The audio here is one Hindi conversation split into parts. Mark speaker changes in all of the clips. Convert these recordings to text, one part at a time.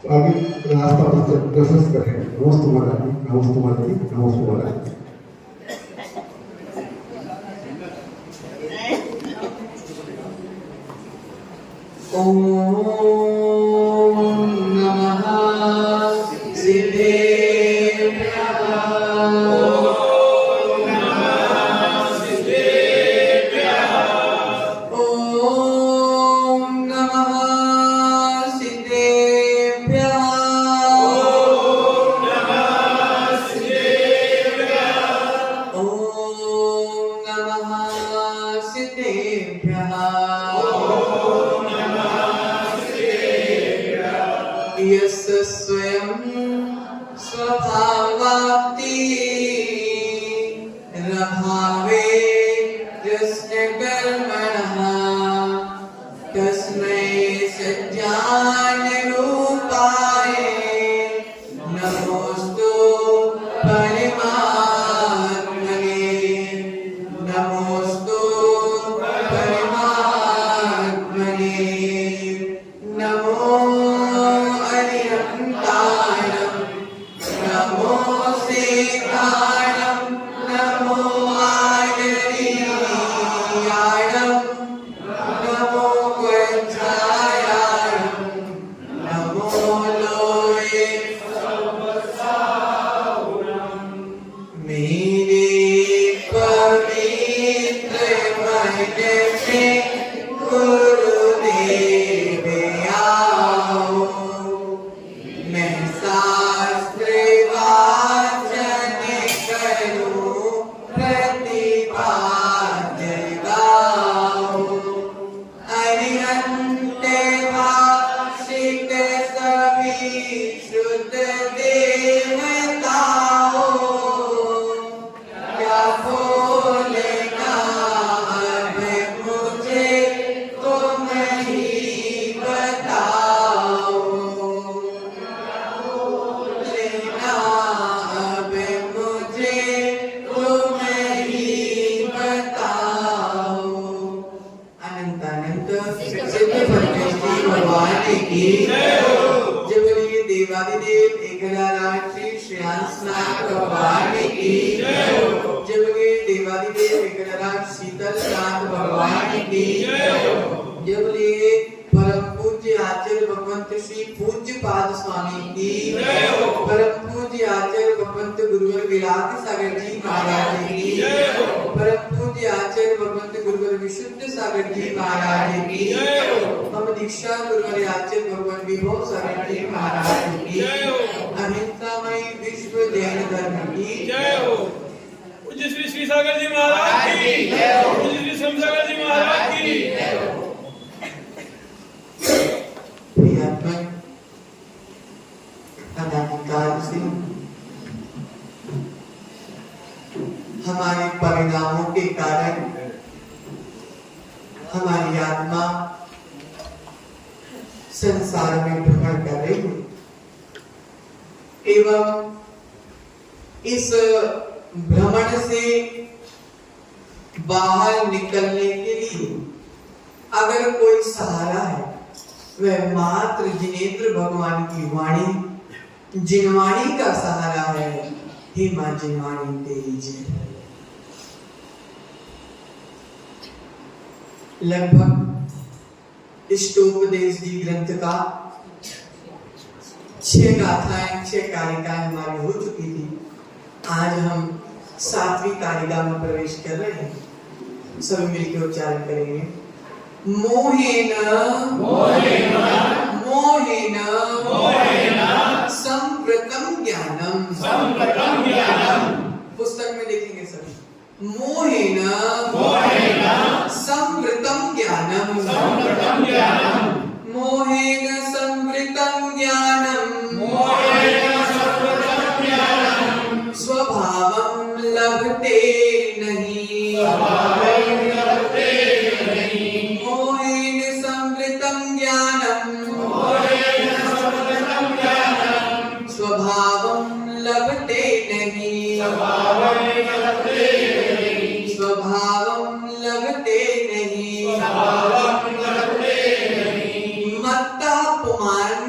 Speaker 1: आम्ही रास्ता प्रशस्त आहे. नमस्ते मराठी, नमस्ते मराठी, नमस्ते मराठी.
Speaker 2: ओम नमः सिद्धेभ्यः. ओम नमः सिद्धेभ्यः. ओम नमः सिद्धेभ्यः. ओम नमः सिद्धेभ्यः. ओम नमः सिद्धेभ्यः. यस्य स्वयं स्वभावाप्ति रभावे यस्य कर्मणः तस्मै सज्जान रूपाय नमोस्तु परमात्मने. नमोस्तु परमात्मने. नमो नमो सेतारं नमो आयरीयाणं नमो वज्रायाणं नमो लोये मेरे पवित्र मन में गुरुदेव आओ. मैं शास्त्र वाचन करूं प्रतिपाद्य गाऊं. अरिहंत भाषित सभी शुद्ध देवताओं क्या बोलेगा अब मुझे तुम ही बताओ. अब मुझे तुम ही बताओ. अनंत अनंत सिद्ध परमेश्वर भगवान की जब ये देवादिदेव एकराज श्री श्रेयांसनाथ भगवान की जब ये देवादिदेव एकराज शीतलनाथ भगवान की जब ये परम पूज्य आचार्य भगवंत श्री पूज्य पाद स्वामी की परम पूज्य आचार्य भगवंत गुरुवर विराट सागर जी महाराज की परम पूज्य आचार्य भगवंत गुरुवर विशुद्ध सागर जी महाराज की हम दीक्षा गुरुवर आचार्य भगवान विभव सागर जी महाराज की अहिंसामय विश्व जैन धर्म की
Speaker 3: पूज्य श्री श्री सागर जी महाराज की पूज्य श्री समसागर जी महाराज की
Speaker 2: अनादिकाल से हमारे परिणामों के कारण हमारी आत्मा संसार में भ्रमण कर रही है एवं इस भ्रमण से बाहर निकलने के लिए अगर कोई सहारा है वह मात्र जिनेंद्र भगवान की वाणी जिनवाणी का सहारा है. हे मां जिनवाणी तेरी जय. लगभग इष्टोपदेश जी ग्रंथ का 6 गाथाएं 6 कारिकाएं हमारी हो चुकी थी. आज हम 7वीं कारिका में प्रवेश कर रहे हैं. सभी मिलकर उच्चारण करेंगे. मोहेन मोहेन मोहेन मोहेन संप्रतम ज्ञानम पुस्तक में देखेंगे सभी. मोहेन मोहेन संप्रतम ज्ञानम मोहेन संप्रतम ज्ञानम स्वभावं लभते नहीं. मोहेन संप्रतम ज्ञानम स्वभावं लभते नहीं. स्वभावं लभते नहीं. मत्तः पुमान्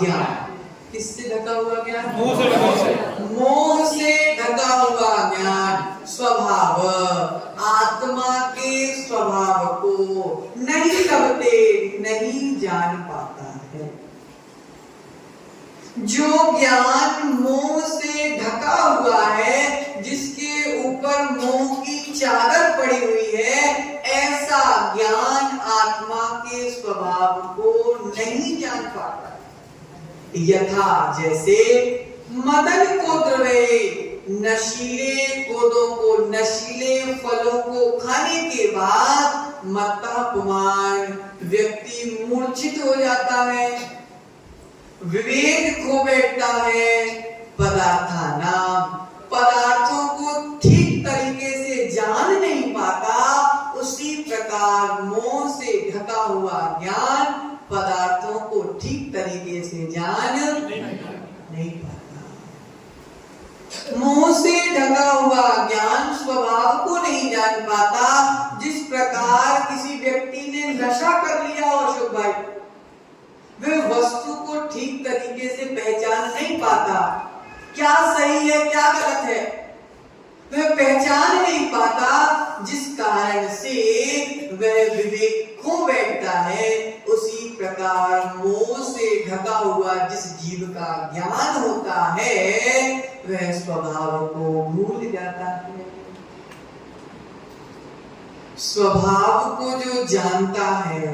Speaker 2: ज्ञान। किससे ढका हुआ ज्ञान?
Speaker 3: मोह से ढका हुआ।
Speaker 2: मोह से ढका हुआ ज्ञान स्वभाव, आत्मा के स्वभाव को नहीं लभते, नहीं जान पाता है। जो ज्ञान मोह से ढका हुआ है, जिसके ऊपर मोह की चादर पड़ी हुई है, ऐसा ज्ञान आत्मा के स्वभाव को नहीं जान पाता। यथा जैसे मदन को द्रवे, नशीले कोदों को, नशीले फलों को खाने के बाद मत्ता पुमान व्यक्ति मूर्छित हो जाता है, विवेक खो बैठता है, पदार्थों को ठीक तरीके से जान नहीं पाता। उसी प्रकार मोह से ढका हुआ ज्ञान पदार्थों को ठीक तरीके से जान नहीं पाता। मोह से ढका हुआ ज्ञान स्वभाव को नहीं जान पाता। जिस प्रकार किसी व्यक्ति ने नशा कर लिया हो अशोक भाई, वह वस्तु को ठीक तरीके से पहचान नहीं पाता, क्या सही है क्या गलत है वह पहचान नहीं पाता, जिस कारण से वह विवेक खो बैठता है। उसी प्रकार मोह से ढका हुआ जिस जीव का ज्ञान होता है, वह स्वभाव को भूल जाता है। स्वभाव को जो जानता है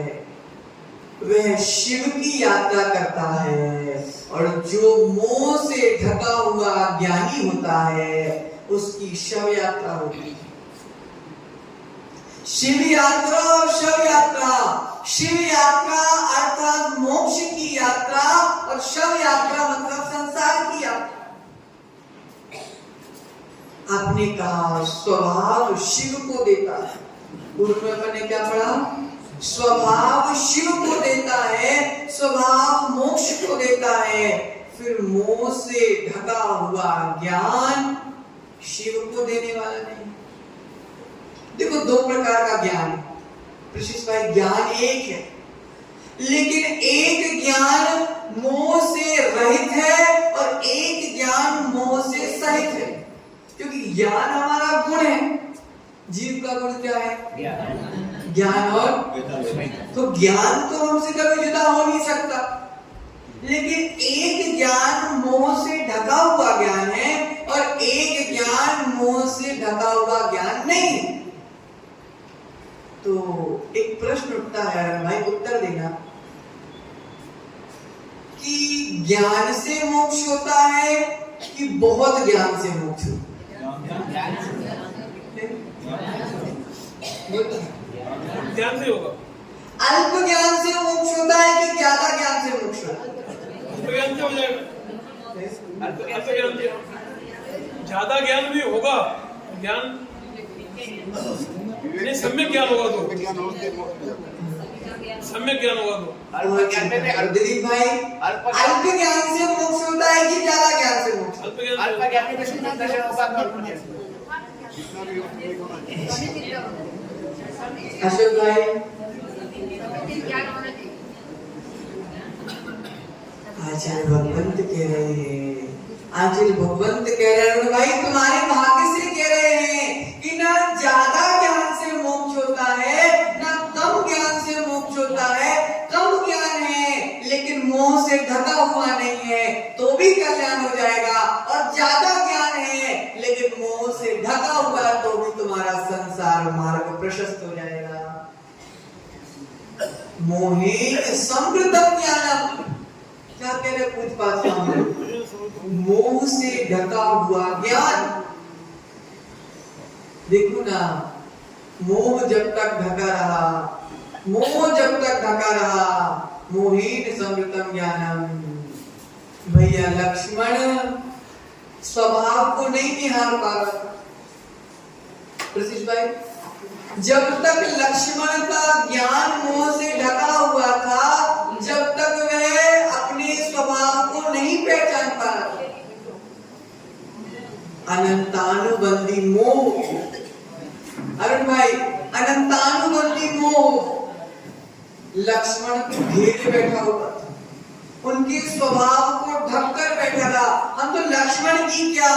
Speaker 2: वह शिव की यात्रा करता है, और जो मोह से ढका हुआ ज्ञानी होता है उसकी शव यात्रा होती है। शिव यात्रा और शव यात्रा, शिव यात्रा अर्थात मोक्ष की यात्रा, और शव यात्रा मतलब संसार की यात्रा। आपने कहा स्वभाव शिव को देता है, पूर्व में अपने क्या पढ़ा? स्वभाव शिव को देता है, स्वभाव मोक्ष को देता है। फिर मोह से ढका हुआ ज्ञान शिव को देने वाला नहीं। देखो दो प्रकार का ज्ञान है प्रशिष भाई, ज्ञान एक है, लेकिन एक ज्ञान मोह से रहित है और एक ज्ञान मोह से सहित है। क्योंकि ज्ञान हमारा गुण है, जीव का गुण क्या है? ज्ञान। और तो ज्ञान तो हमसे कभी जुदा हो नहीं सकता, लेकिन एक ज्ञान मोह से ढका हुआ ज्ञान है और एक ज्ञान मोह से ढका हुआ ज्ञान नहीं। तो एक प्रश्न उठता है भाई, उत्तर देना कि ज्ञान से मोक्ष होता है कि बहुत ज्ञान से मोक्ष होता है?
Speaker 3: ज्ञान से होगा।
Speaker 2: अल्प ज्ञान से मोक्ष होता है कि ज्यादा ज्ञान से मोक्ष होता है?
Speaker 3: अल्प ज्ञान से हो जाएगा। अल्प ज्ञान से ज्यादा ज्ञान भी होगा, ज्ञान नहीं सम्यक ज्ञान होगा तो, सम्यक ज्ञान होगा तो। दिलीप भाई, अल्प ज्ञान से मोक्ष होता है कि ज्यादा ज्ञान से मोक्ष?
Speaker 4: अल्प ज्ञान में शुद्ध दर्शन होगा।
Speaker 2: अशोक भाई, आचार्य भगवंत कह रहे हैं, आचार्य भगवंत कह रहे हैं भाई तुम्हारे भाग्य से कह रहे हैं कि ना ज्यादा ज्ञान से मोक्ष होता है ना कम ज्ञान से मोक्ष होता है। कम ज्ञान है लेकिन मोह से ढका हुआ नहीं है तो भी कल्याण हो जाएगा, और ज्यादा ज्ञान है लेकिन मोह से ढका हुआ है तो भी तुम्हारा संसार मार्ग प्रशस्त हो जाएगा। मोहेन समृद्धम ज्ञानम, क्या कह रहे पूजपात स्वामी? मोह से ढका हुआ ज्ञान। देखो ना, मोह जब तक ढका रहा, मोह जब तक ढका रहा, मोहीन समृद्धम ज्ञानम। भैया लक्ष्मण स्वभाव को नहीं निहार पा रहा। प्रशिष भाई, जब तक लक्ष्मण का ज्ञान मोह से ढका हुआ था, जब तक वह अपने स्वभाव को नहीं पहचान पा रहा। अनंतानुबंधी मोह, अरुण भाई, अनंतानुबंधी मोह लक्ष्मण को घेरे बैठा हुआ था। उनके स्वभाव को ढककर बैठा था। हम तो लक्ष्मण की क्या,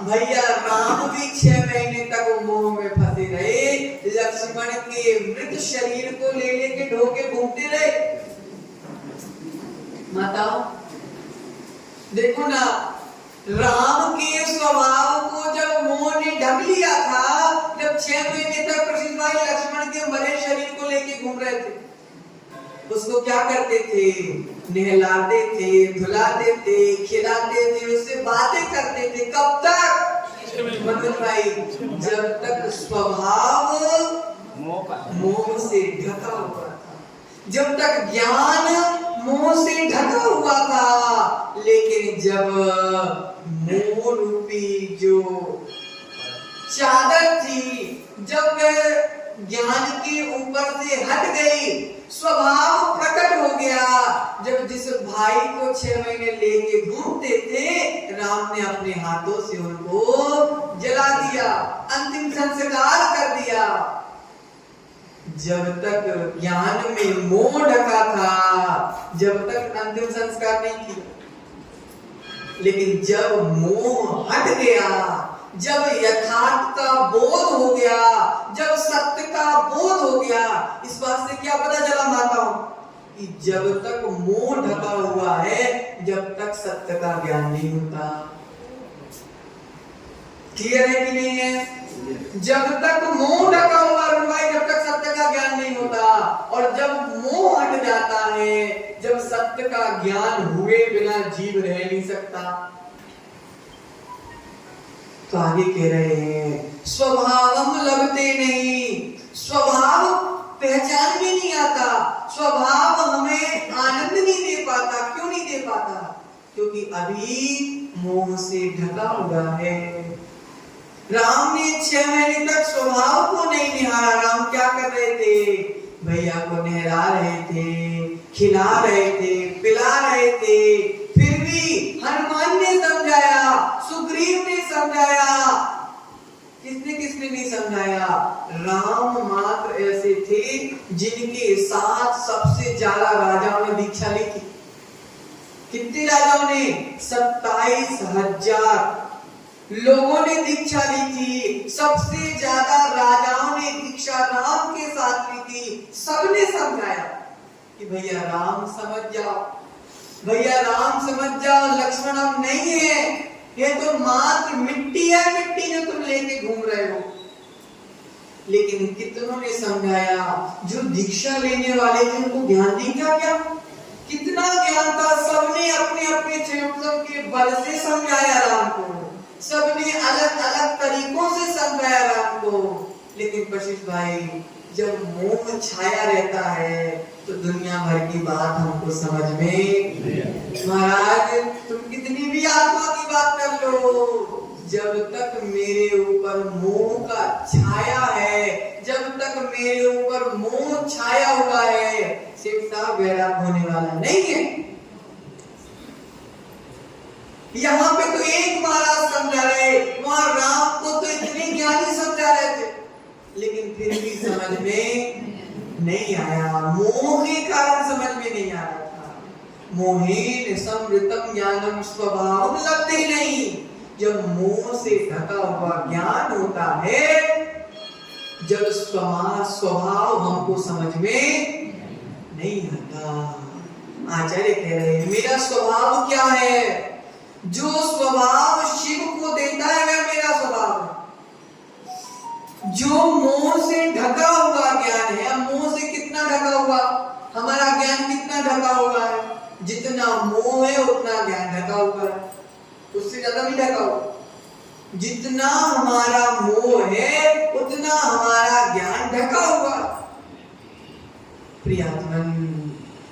Speaker 2: भैया राम भी 6 महीने तक मोह में फंसे रहे, लक्ष्मण के मृत शरीर को ले लेके ढोके घूमते रहे। माताओं देखो ना, राम के स्वभाव को जब मोह ने ढक लिया था, जब 6 महीने तक प्रसिद्ध भाई लक्ष्मण के मरे शरीर को लेके घूम रहे थे, उसको क्या करते थे, नहलाते थे, धुलाते थे, खिलाते थे, उससे बातें करते थे। कब तक मतलब भाई, जब तक स्वभाव मोह से ढका हुआ था, जब तक ज्ञान मोह से ढका हुआ था। लेकिन जब मोह रूपी जो चादर थी, जब ज्ञान के ऊपर से हट गई, स्वभाव प्रकट हो गया, जब जिस भाई को 6 महीने लेके घूमते थे, राम ने अपने हाथों से उनको जला दिया, अंतिम संस्कार कर दिया। जब तक ज्ञान में मोह ढका था, जब तक अंतिम संस्कार नहीं किया। लेकिन जब मोह हट गया, जब यथार्थ का बोध हो गया, जब सत्य का बोध हो गया, इस बात से क्या पता चला माताओं, कि जब तक मोह ढका हुआ है, जब तक सत्य का ज्ञान नहीं होता। क्लियर है कि नहीं है? जब तक मोह ढका हुआ है, जब तक सत्य का ज्ञान नहीं होता, और जब मोह हट जाता है, जब सत्य का ज्ञान हुए बिना जीव रह नहीं सकता। तो आगे कह रहे हैं, स्वभावम लभते नहीं, स्वभाव पहचान में नहीं आता, स्वभाव हमें आनंद नहीं दे पाता। क्यों नहीं दे पाता? क्योंकि अभी मोह से ढका हुआ है। राम ने 6 महीने तक स्वभाव को नहीं निहारा। राम क्या कर रहे थे? भैया को नहला रहे थे, खिला रहे थे, पिला रहे थे। फिर भी हनुमान ने समझाया, सुग्रीव ने समझाया, किसने नहीं समझाया? राम मात्र ऐसे थे जिनके साथ सबसे ज्यादा राजाओं ने दीक्षा ली थी। कितने राजाओं ने? 27,000 लोगों ने दीक्षा ली थी। सबसे ज्यादा राजाओं ने दीक्षा राम के साथ ली थी। सबने समझाया कि भैया राम समझ जाओ, भैया राम समझ जाओ, लक्ष्मण अब नहीं है, ये तो मात्र मिट्टी है, मिट्टी जो तुम लेके घूम रहे हो। लेकिन कितनों ने समझाया? जो दीक्षा लेने वाले थे उनको ज्ञान दिखा क्या? कितना ज्ञान था? सबने अपने अपने क्षेत्र के बल से समझाया राम को, सबने अलग अलग तरीकों से समझाया राम को। लेकिन वशिष्ठ भाई, जब मोह छाया रहता है तो दुनिया भर की बात हमको समझ में, महाराज तुम कितनी भी आत्मा की बात कर लो, जब तक मेरे ऊपर मोह का छाया है, जब तक मेरे ऊपर मोह छाया हुआ है, शिव साहब वैराग होने वाला नहीं है। यहाँ पे तो एक महाराज समझा रहे, वहां राम को तो इतने ज्ञानी समझा रहे थे, लेकिन फिर भी समझ में नहीं आया। मोह के कारण समझ में नहीं आ रहा था। मोहेन समृतम ज्ञानम स्वभाव लभते नहीं। जब मोह से ढका हुआ ज्ञान होता है, जब स्वभाव हमको समझ में नहीं आता। आचार्य कह रहे हैं, मेरा स्वभाव क्या है? जो स्वभाव शिव को देता है वह मेरा स्वभाव है। जो मोह से ढका हुआ ज्ञान है, मोह से कितना ढका हुआ? हमारा ज्ञान कितना ढका हुआ है? जितना मोह है उतना ज्ञान ढका हुआ है, उससे ज्यादा नहीं ढका हुआ। जितना हमारा मोह है उतना हमारा ज्ञान ढका हुआ। प्रियात्मन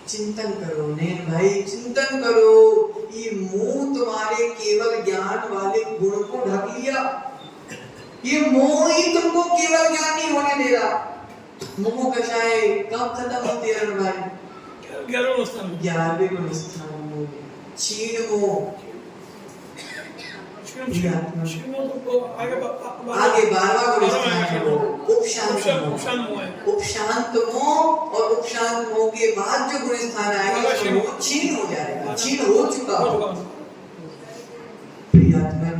Speaker 2: चिंतन करो, नैन भाई चिंतन करो, ये मोह तुम्हारे केवल ज्ञान वाले गुण को ढक लिया। ये मोह ही तुमको केवल ज्ञान नहीं होने दे रहा। मोह कषाय कब खत्म होती है भाई?
Speaker 3: 11वें
Speaker 2: क्षीण मोह, आगे 12वां गुण स्थान है वो उपशांत मोह, और उपशांत मोह के बाद जो गुण स्थान आएगा वो क्षीण हो जाएगा, क्षीण हो चुका हो। प्रियात्मन,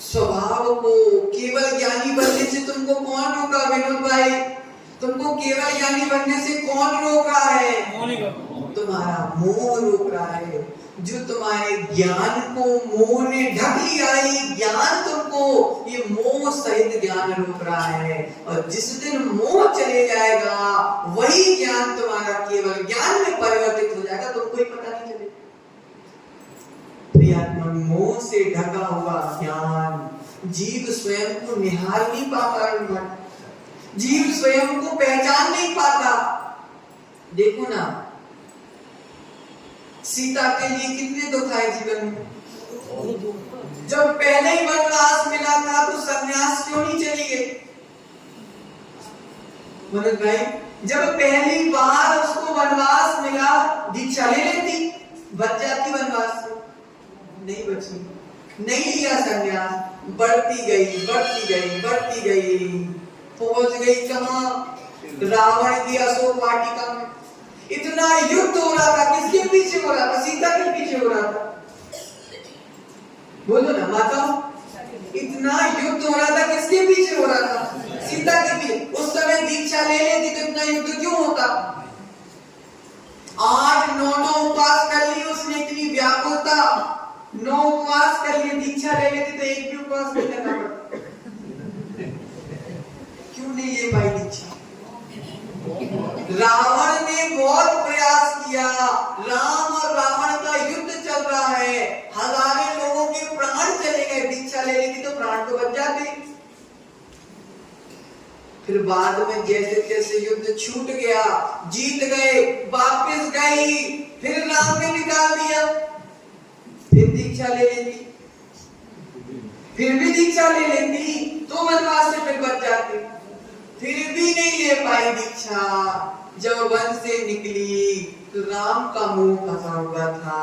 Speaker 2: स्वभाव को केवल ज्ञानी बनने से तुमको कौन रोका विनोद भाई? तुमको केवल ज्ञानी बनने से कौन रोक रहा है? तुम्हारा मोह रोक रहा है। जो तुम्हारे ज्ञान को मोह ने ढक लिया, ये ज्ञान तुमको, ये मोह सहित ज्ञान रोक रहा है। और जिस दिन मोह चले जाएगा वही ज्ञान तुम्हारा केवल ज्ञान में परिवर्तित हो जाएगा, तुमको ही पता नहीं चलेगा। प्रियात्मा, मोह से ढका हुआ ज्ञान जीव स्वयं को निहार नहीं पाता, जीव स्वयं को पहचान नहीं पाता। देखो ना, सीता के लिए कितने दुख आए जीवन में। जब पहले ही वनवास मिला था तो संन्यास क्यों नहीं चली गई? मनोज भाई, जब पहली बार उसको वनवास मिला, दीक्षा ले लेती, बच जाती वनवास से, नहीं बची, नहीं लिया संन्यास, बढ़ती गई बढ़ती गई बढ़ती गई, पहुंच गई कहां? रावण की अशोक वाटिका में। इतना युद्ध हो रहा था, किसके पीछे हो रहा था? सीता के पीछे हो रहा था। बोलो ना माता, इतना युद्ध हो रहा था, किसके पीछे हो रहा था? सीता के पीछे। उस समय दीक्षा ले लेती तो इतना युद्ध क्यों होता? 8-9 उपवास कर लिए उसने, इतनी व्याकुलता, 9 उपवास कर लिए, दीक्षा ले लेती तो एक भी उपवास नहीं करना पड़ता। क्यों नहीं ले पाई दीक्षा? रावण ने बहुत प्रयास किया, राम और रावण का युद्ध चल रहा है, हजारों लोगों के प्राण चले गए, दीक्षा ले लेती तो प्राण तो बच जाते। फिर बाद में जैसे तैसे युद्ध छूट गया, जीत गए, वापस गई, फिर राम ने निकाल दिया, फिर दीक्षा ले लेती, फिर भी दीक्षा ले लेती तो वनवास से फिर बच जाती, फिर भी नहीं ले पाई दीक्षा। जब वन से निकली तो राम का मुंह फंसा हुआ था।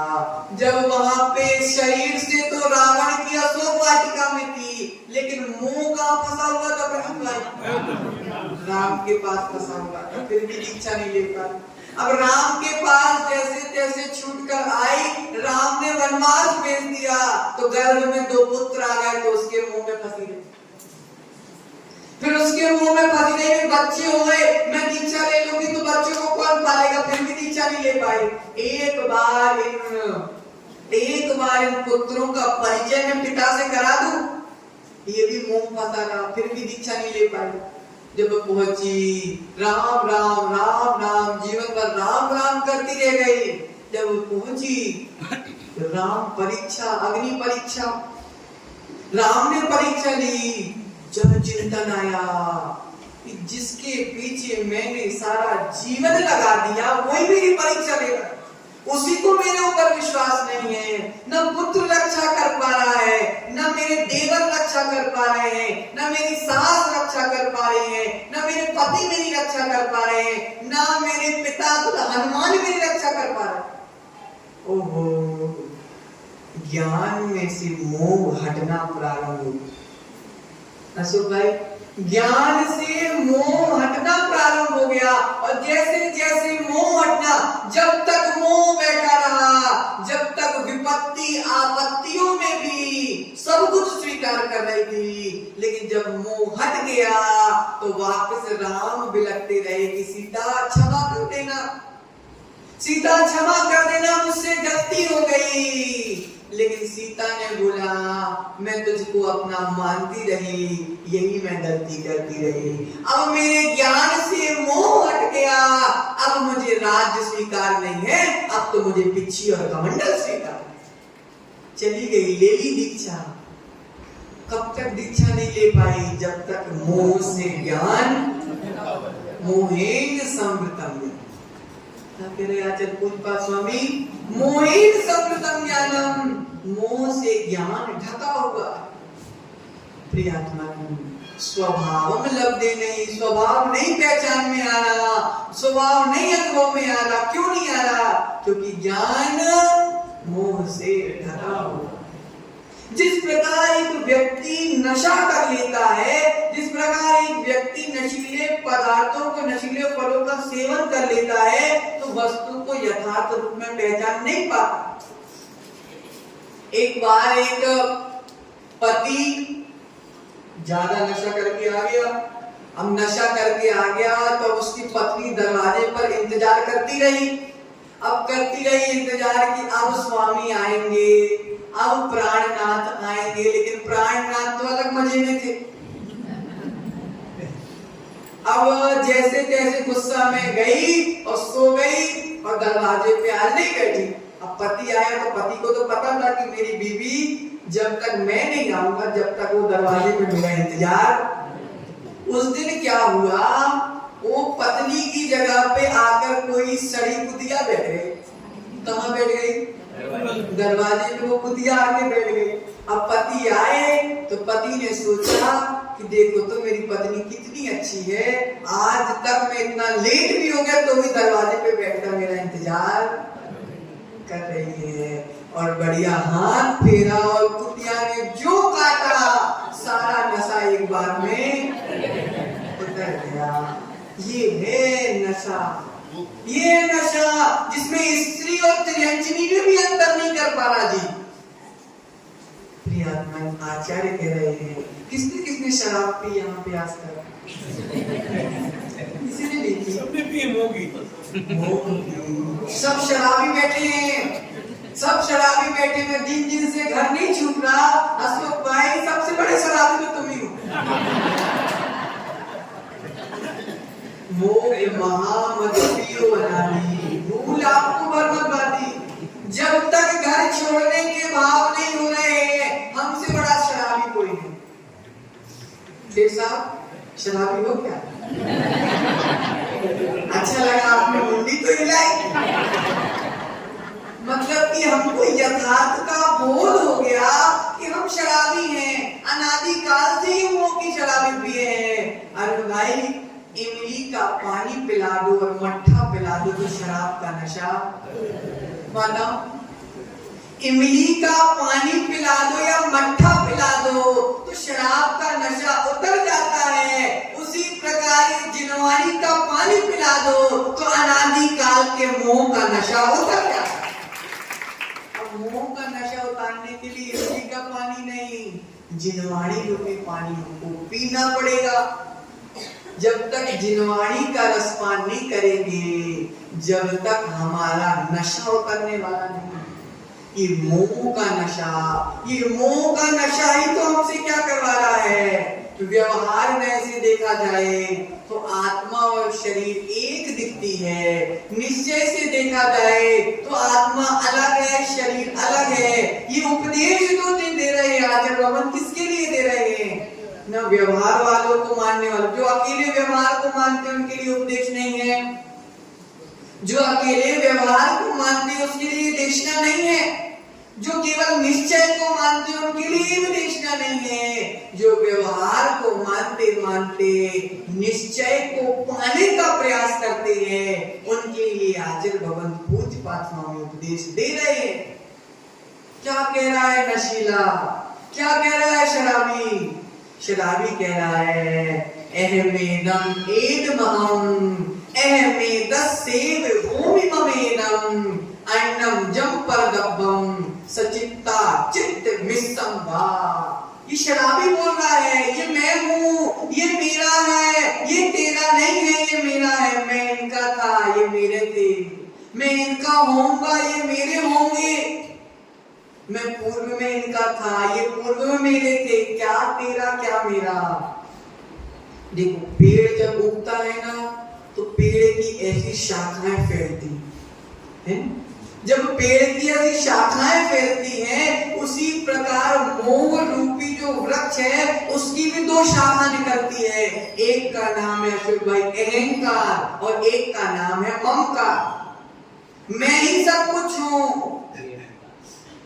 Speaker 2: जब वहां पे शरीर से तो रावण की अशोक वाटिका में थी, लेकिन मुंह कहां फंसा हुआ था? राम के पास फंसा हुआ था, फिर भी दीक्षा नहीं ले पाई। अब राम के पास जैसे तैसे छूट कर आई, राम ने वनवास भेज दिया तो गर्भ में 2 पुत्र आ गए तो उसके मुंह में फंसी गई, फिर उसके मुंह में फंसी गई, बच्चे हो गए, मैं दीक्षा ले लूंगी तो बच्चों को कौन पालेगा? फिर भी दीक्षा नहीं ले पाई। एक बार इन पुत्रों का परिचय मैं पिता से करा दूं, ये भी मुंह फंसा रहा, फिर भी दीक्षा नहीं ले पाई। जब पहुंची, राम राम राम राम, जीवन भर राम राम करती रह गई। जब पहुंची राम परीक्षा, अग्नि परीक्षा, राम ने परीक्षा ली। जब चिंतन आया कि जिसके पीछे मैंने सारा जीवन लगा दिया वही मेरी परीक्षा ले रहा है, उसी को मेरे ऊपर विश्वास नहीं है। न पुत्र रक्षा कर पा रहा है, न मेरे देवर रक्षा कर पा रहे हैं, न मेरी सास रक्षा कर पा रहे हैं, न मेरे पति मेरी रक्षा कर पा रहे हैं, न मेरे पिता हनुमान मेरी रक्षा कर पा रहे हैं। ओहो, ज्ञान में से मोह हटना प्रारंभ हुआ। अशोक भाई, ज्ञान से मोह हटना प्रारंभ हो गया, और जैसे जैसे मोह हटना, जब तक मोह बैठा रहा, जब तक विपत्ति आपत्तियों में भी सब कुछ स्वीकार कर रही थी, लेकिन जब मोह हट गया तो वापस राम बिलखते रहे कि सीता क्षमा कर देना, सीता क्षमा कर देना, मुझसे गलती हो गई। लेकिन सीता ने बोला, मैं तुझको अपना मानती रही, यही मैं गलती करती रही। अब मेरे ज्ञान से मोह हट गया, अब मुझे राज्य स्वीकार नहीं है, अब तो मुझे पिछी और कमंडल स्वीकार। चली गई, ले ली दीक्षा। कब तक दीक्षा नहीं ले पाई? जब तक मोह से ज्ञान, मोहेन समृतम, स्वामी, मोहेन समृतम ज्ञानम, मोह से ज्ञान ढका हुआ। प्रियात्मा, स्वभाव लब्धे नहीं, स्वभाव नहीं पहचान में आ रहा, स्वभाव नहीं अनुभव में आ रहा। क्यों नहीं आ रहा? क्योंकि ज्ञान मोह से ढका हुआ। जिस प्रकार एक व्यक्ति नशा कर लेता है, जिस प्रकार एक व्यक्ति नशीले पदार्थों को, नशीले फलों का सेवन कर लेता है, तो वस्तु को यथार्थ रूप में पहचान नहीं पाता। एक बार एक पति ज्यादा नशा करके आ गया। अब नशा करके आ गया तो उसकी पत्नी दरवाजे पर इंतजार करती रही। अब करती रही इंतजार कि अब स्वामी आएंगे, अब प्राणनाथ आएंगे, लेकिन प्राणनाथ तो अलग मजे में थे। अब जैसे तैसे गुस्सा में गई और सो गई और दरवाजे पे आज नहीं बैठी। अब पति आया तो पति को तो पता था कि मेरी बीवी जब तक मैं नहीं आऊंगा, जब तक वो दरवाजे पे मेरा इंतजार। उस दिन क्या हुआ, वो पत्नी की जगह पे आकर कोई सड़ी कुतिया बैठ गई। कहाँ बैठ गई? दरवाजे पे वो कुतिया आके बैठ गई। अब पति आए तो पति ने सोचा कि देखो तो मेरी पत्नी कितनी अच्छी है, आज तक मैं इतना लेट भी हो गया तो भी दरवाजे पे बैठकर मेरा इंतजार कर रही है। और बढ़िया हाथ फेरा और कुतिया ने जो काटा, सारा नशा एक बार में उतर गया। ये है नशा, ये नशा जिसमें स्त्री और त्रियंजनी में भी अंतर नहीं कर पा रहा जी। प्रियात्मन आचार्य कह रहे हैं, किसने किसने शराब पी यहाँ पे आज तक? किसी ने नहीं पी?
Speaker 3: सबने पी होगी।
Speaker 2: सब शराबी बैठे हैं, सब शराबी बैठे हैं। जिन जिन से घर नहीं छूट रहा, अशोक भाई सबसे बड़े शराबी तो तुम ही हो। मोह महामदपियो अनादि, भूल आपको बर्बादी। जब तक घर छोड़ने के भाव नहीं हो रहे हैं, हमसे बड़ा शराबी कोई नहीं। शेख साहब शराबी हो क्या? अच्छा लगा आपने मुंडी तो हिलाई। मतलब कि हमको यथार्थ का बोध हो गया कि हम शराबी हैं, अनादिकाल से ही वो की शराबी पिए हैं। अरे भाई इमली का पानी पिला दो और मट्ठा पिला दो तो शराब का नशा माना। इमली का पानी पिला दो या मट्ठा पिला दो तो शराब का नशा उतर जाता है। उसी प्रकार जिनवानी का पानी पिला दो तो अनादिकाल के मोह का नशा उतर जाता है। अब मोह का नशा उतारने के लिए इमली का पानी नहीं, जिनवानी रूपी पानी हमको पीना पड़ेगा। जब तक जिनवाणी का रसपान नहीं करेंगे, जब तक हमारा नशा उतरने वाला नहीं। ये मोह का नशा, ये मोह का नशा ही तो हमसे क्या करवा रहा है। व्यवहार में ऐसे देखा जाए तो आत्मा और शरीर एक दिखती है, निश्चय से देखा जाए तो आत्मा अलग है, शरीर अलग है। ये उपदेश जो दे रहे हैं आचार्य भगवान किसके लिए दे रहे हैं? न व्यवहार वालों को मानने वालों, जो अकेले व्यवहार को मानते हैं उनके लिए उपदेश नहीं है। जो अकेले व्यवहार को मानते हैं उसके लिए देशना नहीं है। जो केवल निश्चय को मानते हैं उनके लिए भी देशना नहीं है। जो व्यवहार को मानते मानते निश्चय को पाने का प्रयास करते हैं, उनके लिए आचार्य भगवान पूज्यपाद स्वामी उपदेश दे रहे हैं। क्या कह रहा है नशीला, क्या कह रहा है शराबी? शराबी कह रहा है अहमेदम एदमहम अहमेदस्सेव भूमि ममेदम अन्नम जम पर गब्बम सचित्ता चित्त मिसंभा। ये शराबी बोल रहा है, ये मैं हूँ, ये मेरा है, ये तेरा नहीं है, ये मेरा है। मैं इनका था, ये मेरे थे। मैं इनका होऊंगा, ये मेरे होंगे। मैं पूर्व में इनका था, ये पूर्व में मेरे थे। क्या तेरा क्या मेरा? देखो पेड़ जब उगता है ना तो पेड़ की ऐसी शाखाएं फैलती हैं। जब पेड़ की ऐसी शाखाएं फैलती हैं, उसी प्रकार मोह रूपी जो वृक्ष है उसकी भी दो शाखा निकलती है। एक का नाम है अशोक भाई अहंकार और एक का नाम है ममकार। मैं ही सब कुछ हूँ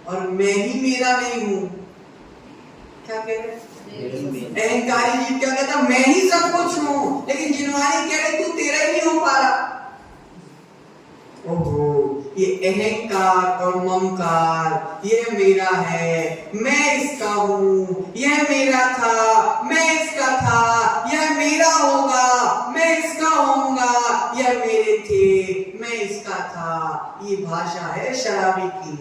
Speaker 2: और मैं ही मेरा नहीं हूं। क्या कह रहे? अहंकारी जीव क्या कहता? मैं ही सब कुछ हूं। लेकिन जिनवानी कह रहे तू तेरा ही नहीं हो पा रहा। ओहो, ये अहंकार और ममकार, ये मेरा है, मैं इसका हूँ, यह मेरा था, मैं इसका था, यह मेरा होगा, मैं इसका होऊंगा, यह मेरे थे, मैं इसका था। ये भाषा है शराबी की,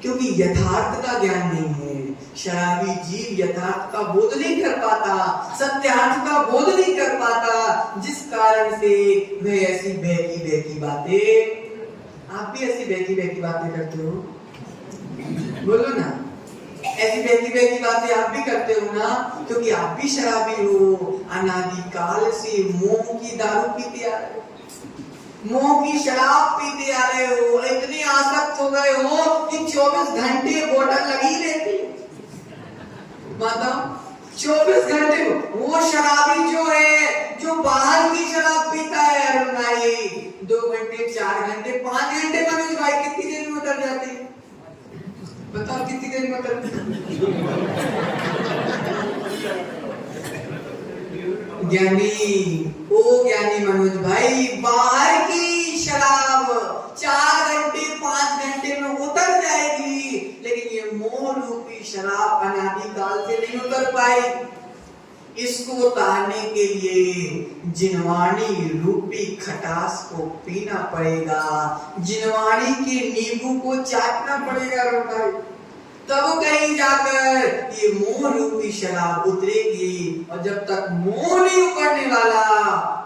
Speaker 2: क्योंकि यथार्थ का ज्ञान नहीं है। शराबी जीव यथार्थ का बोध नहीं कर पाता, सत्यार्थ का बोध नहीं कर पाता, जिस कारण से वह ऐसी बहकी बहकी बातें, आप भी ऐसी बहकी बहकी बातें करते हो, बोलो ना, ऐसी बहकी बहकी बातें आप भी करते हो ना, क्योंकि आप भी शराबी हो, अनादिकाल से मोह की दारू पीते आ रहे हो, मोह की शराब पीते आ रहे हो, इतने आसक्त हो गए हो कि 24 घंटे बोतल लगी रहती है। माता 24 घंटे वो शराबी जो है, जो बाहर की शराब पीता है, अरुण भाई 2 घंटे 4 घंटे 5 घंटे मनोज भाई कितनी देर में उतर जाती है? बताओ कितनी देर में उतर? ज्ञानी, ओ ज्ञानी मनोज भाई, बाहर की शराब 4 घंटे 5 घंटे में उतर जाएगी, लेकिन ये मोह रूपी शराब अनादिकाल से नहीं उतर पाई। इसको उतारने के लिए जिनवाणी रूपी खटास को पीना पड़ेगा, जिनवाणी के नींबू को चाटना पड़ेगा, तब कहीं जाकर ये मोह रूपी शराब उतरेगी। और जब तक मोह नहीं उतरने वाला,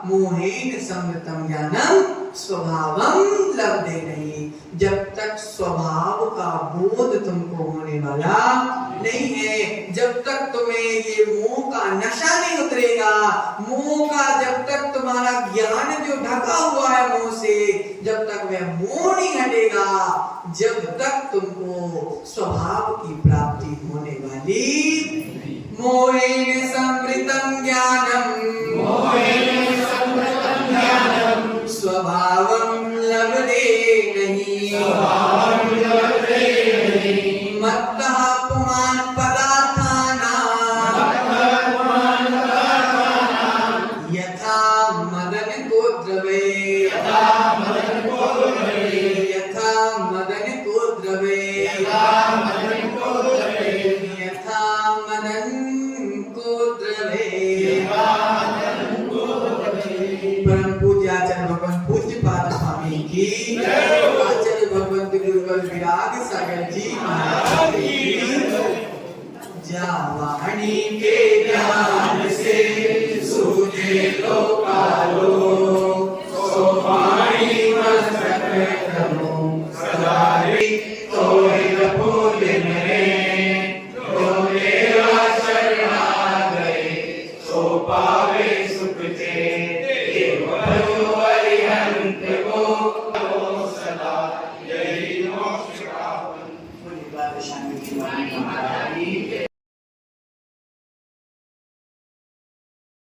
Speaker 2: मोहेन समृतम ज्ञानम स्वभावम लब्धे नहीं, जब तक स्वभाव का बोध तुमको होने वाला नहीं है, जब तक तुम्हें ये मोह का नशा नहीं उतरेगा, मोह का जब तक तुम्हारा ज्ञान जो ढका हुआ है मोह से, जब तक वह मोह नहीं हटेगा, जब तक तुमको स्वभाव की प्राप्ति होने वाली। मोहेन समृतम ज्ञानम, मोहेन समृतम ज्ञानम स्वभावम लभते नहीं, स्वभावम लभते नहीं। मत्तः पुमान् पदार्थानां, यथा मदन को द्रवे, यथा मदन को द्रवे, यथा मदन को द्रवे, यथा मदन को द्रवे, यथा मदन को द्रवे, यथा मदन को द्रवे। परम पूज्य आचार्य भगवान पूज्य पाद स्वामी की, आचार्य भगवंत गुरुवर विराग सागर जी महाराज की। जावाणी के ज्ञान से सूझे लोकालो, सो वाणी मस्तक रमो सदा रे, तोय न भूले में, जो मेरा शरणा गए, सो पावे सुख चैन, भयो अरिहंत को सदा यही मोक्ष का।